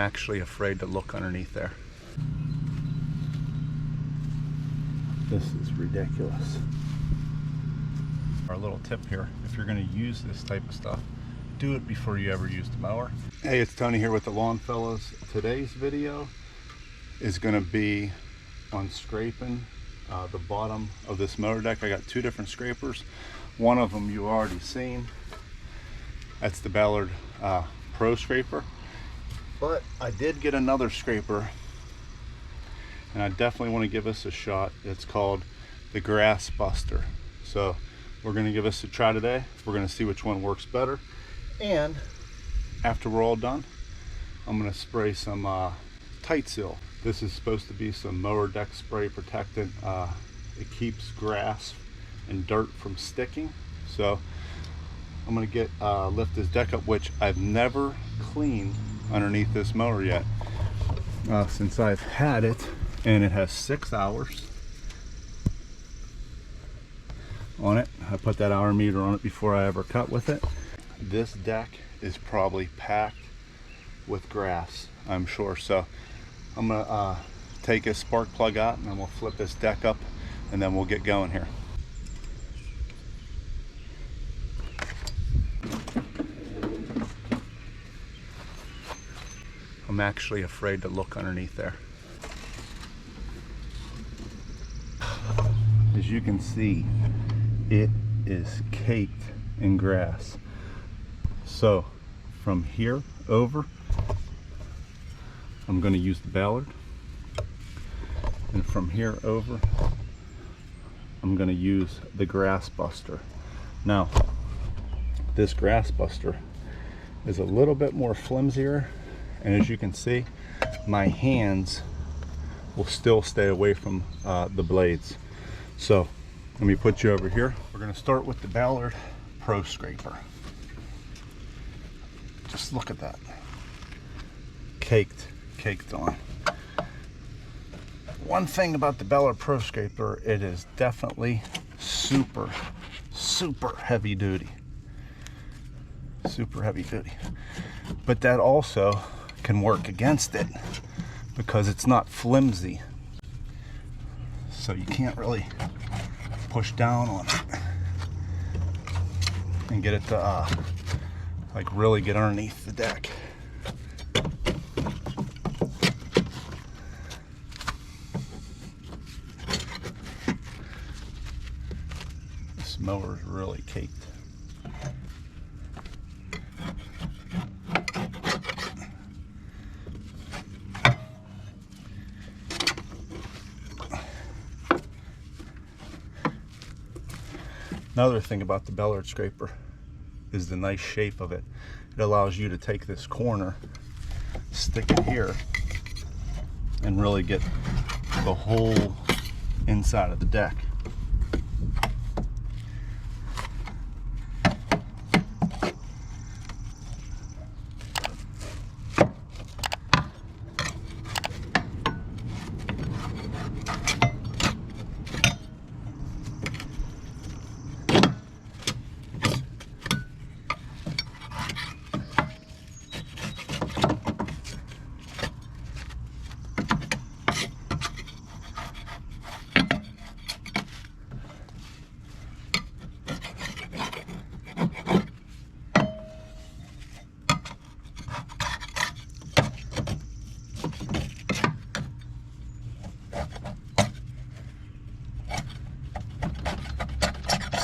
I'm actually afraid to look underneath there. This is ridiculous. Our little tip here, if you're going to use this type of stuff, do it before you ever use the mower. Hey, it's Tony here with the LawnFellas. Today's video is going to be on scraping the bottom of this mower deck. I got two different scrapers. One of them you already seen. That's the Ballard Pro Scraper. But I did get another scraper, and I definitely want to give this a shot. It's called the Grass Buster. So we're going to give this a try today. We're going to see which one works better. And after we're all done, I'm going to spray some Titeseal. This is supposed to be some mower deck spray protectant. It keeps grass and dirt from sticking. So I'm going to get lift this deck up, which I've never cleaned underneath this mower yet since I've had it, and it has 6 hours on it. I put that hour meter on it before I ever cut with it. This deck is probably packed with grass, I'm sure. So I'm gonna take a spark plug out, and then we'll flip this deck up, and then we'll get going here. I'm actually afraid to look underneath there. As you can see, it is caked in grass. So from here over, I'm going to use the Ballard, and from here over, I'm going to use the Grass Buster. Now, this Grass Buster is a little bit more flimsier, and as you can see, my hands will still stay away from the blades. So let me put you over here. We're going to start with the Ballard Pro Scraper. Just look at that. Caked on. One thing about the Ballard Pro Scraper, it is definitely super heavy duty. Super heavy duty. But that also can work against it because it's not flimsy. So you can't really push down on it and get it to like really get underneath the deck. This mower is really caked. Another thing about the Ballard scraper is the nice shape of it. It allows you to take this corner, stick it here, and really get the whole inside of the deck.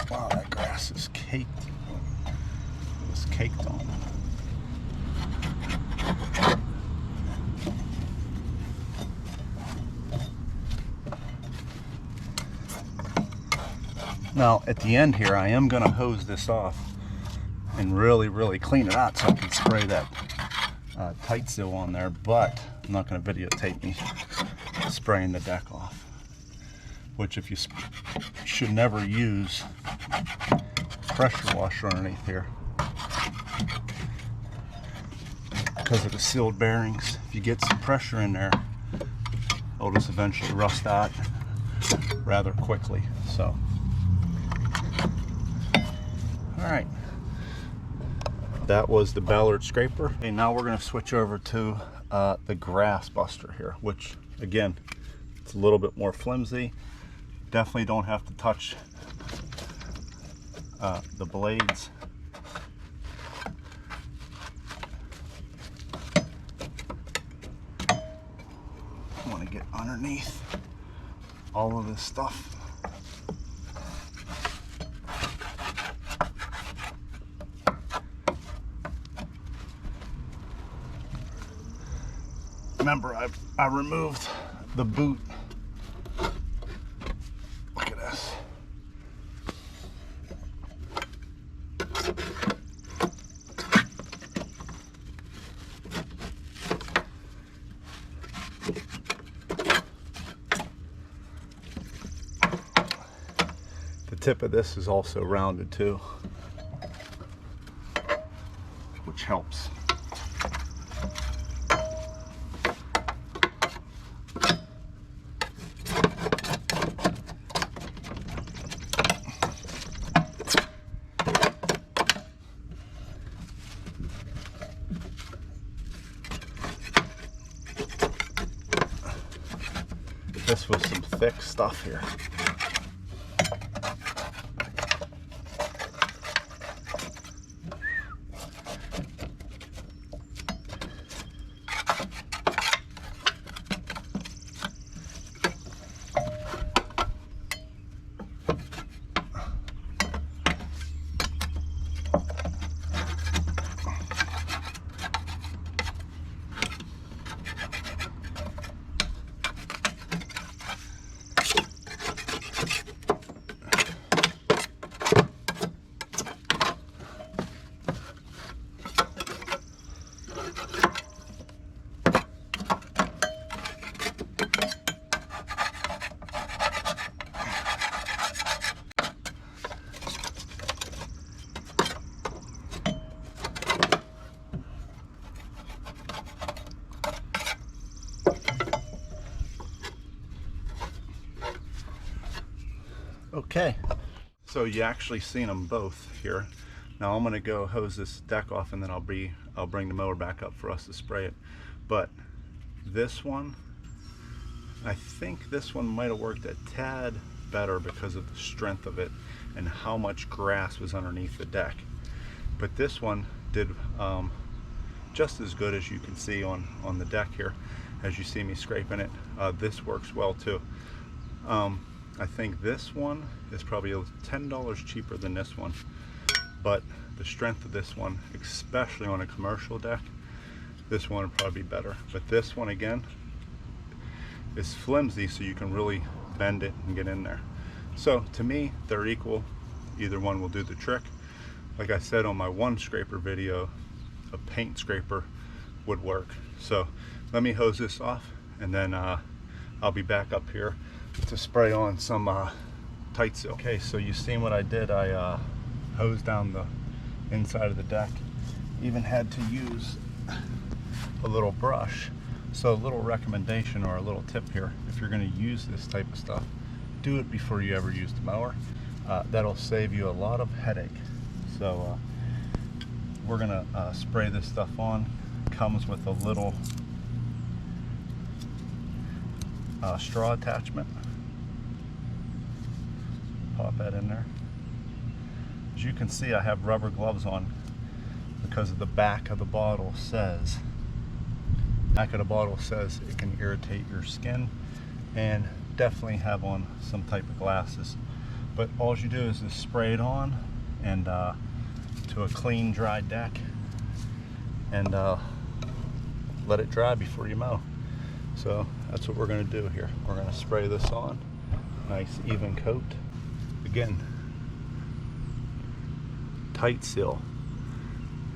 Wow, that grass is caked. It was caked on. Now, at the end here, I am going to hose this off and really clean it out so I can spray that Titeseal on there, but I'm not going to videotape me spraying the deck off, which if you should never use pressure washer underneath here because of the sealed bearings. If you get some pressure in there, it'll just eventually rust out rather quickly. So, all right, That was the Ballard scraper. Okay, now we're going to switch over to the grass buster here, which again, it's a little bit more flimsy. Definitely don't have to touch the blades. I want to get underneath all of this stuff. Remember, I removed the boot. Look at this. The tip of this is also rounded too, which helps. This was some thick stuff here. Okay, so you actually seen them both here. Now I'm gonna go hose this deck off, and then I'll bring the mower back up for us to spray it. But this one, I think this one might have worked a tad better because of the strength of it and how much grass was underneath the deck. But this one did just as good, as you can see on the deck here, as you see me scraping it. This works well too. I think this one is probably $10 cheaper than this one, but the strength of this one, especially on a commercial deck, this one would probably be better. But this one again is flimsy, so you can really bend it and get in there. So to me, they're equal. Either one will do the trick. Like I said on my one scraper video, a paint scraper would work. So let me hose this off, and then I'll be back up here to spray on some Titeseal. Okay, so you've seen what I did. I hosed down the inside of the deck. Even had to use a little brush. So a little recommendation or a little tip here: if you're going to use this type of stuff, do it before you ever use the mower. That'll save you a lot of headache. So we're gonna spray this stuff on. Comes with a little straw attachment. Pop that in there. As you can see, I have rubber gloves on because of the back of the bottle says it can irritate your skin, and definitely have on some type of glasses. But all you do is just spray it on and to a clean, dry deck, and let it dry before you mow. So that's what we're going to do here. We're going to spray this on, nice even coat. Again, Titeseal.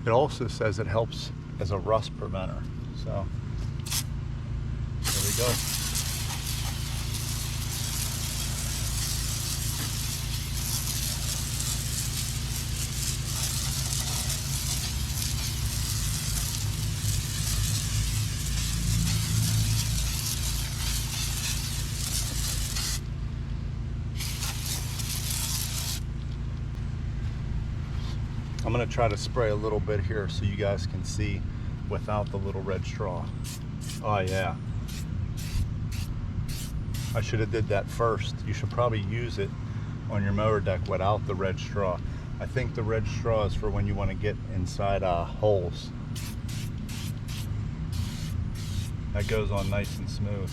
It also says it helps as a rust preventer. So there we go. I'm going to try to spray a little bit here so you guys can see without the little red straw. Oh yeah, I should have did that first. You should probably use it on your mower deck without the red straw. I think the red straw is for when you want to get inside holes. That goes on nice and smooth.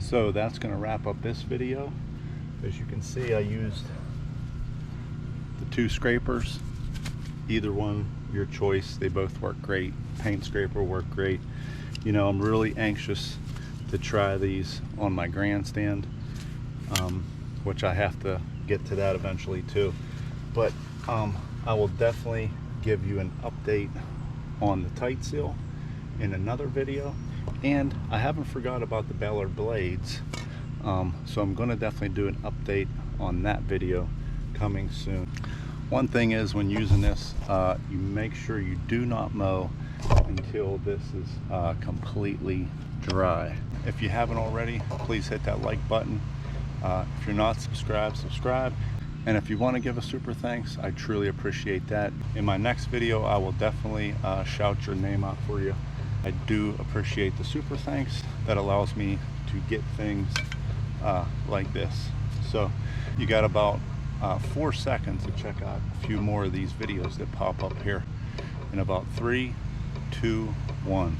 So that's going to wrap up this video. As you can see, I used the 2 scrapers. Either one, your choice. They both work great. Paint scraper worked great. You know, I'm really anxious to try these on my Grandstand, which I have to get to that eventually too. But I will definitely give you an update on the Titeseal in another video. And I haven't forgot about the Ballard blades, so I'm going to definitely do an update on that video coming soon. One thing is, when using this, you make sure you do not mow until this is completely dry. If you haven't already, please hit that like button. If you're not subscribed, subscribe. And if you want to give a super thanks, I truly appreciate that. In my next video, I will definitely shout your name out for you. I do appreciate the super thanks. That allows me to get things like this. So you got about 4 seconds to check out a few more of these videos that pop up here in about 3, 2, 1.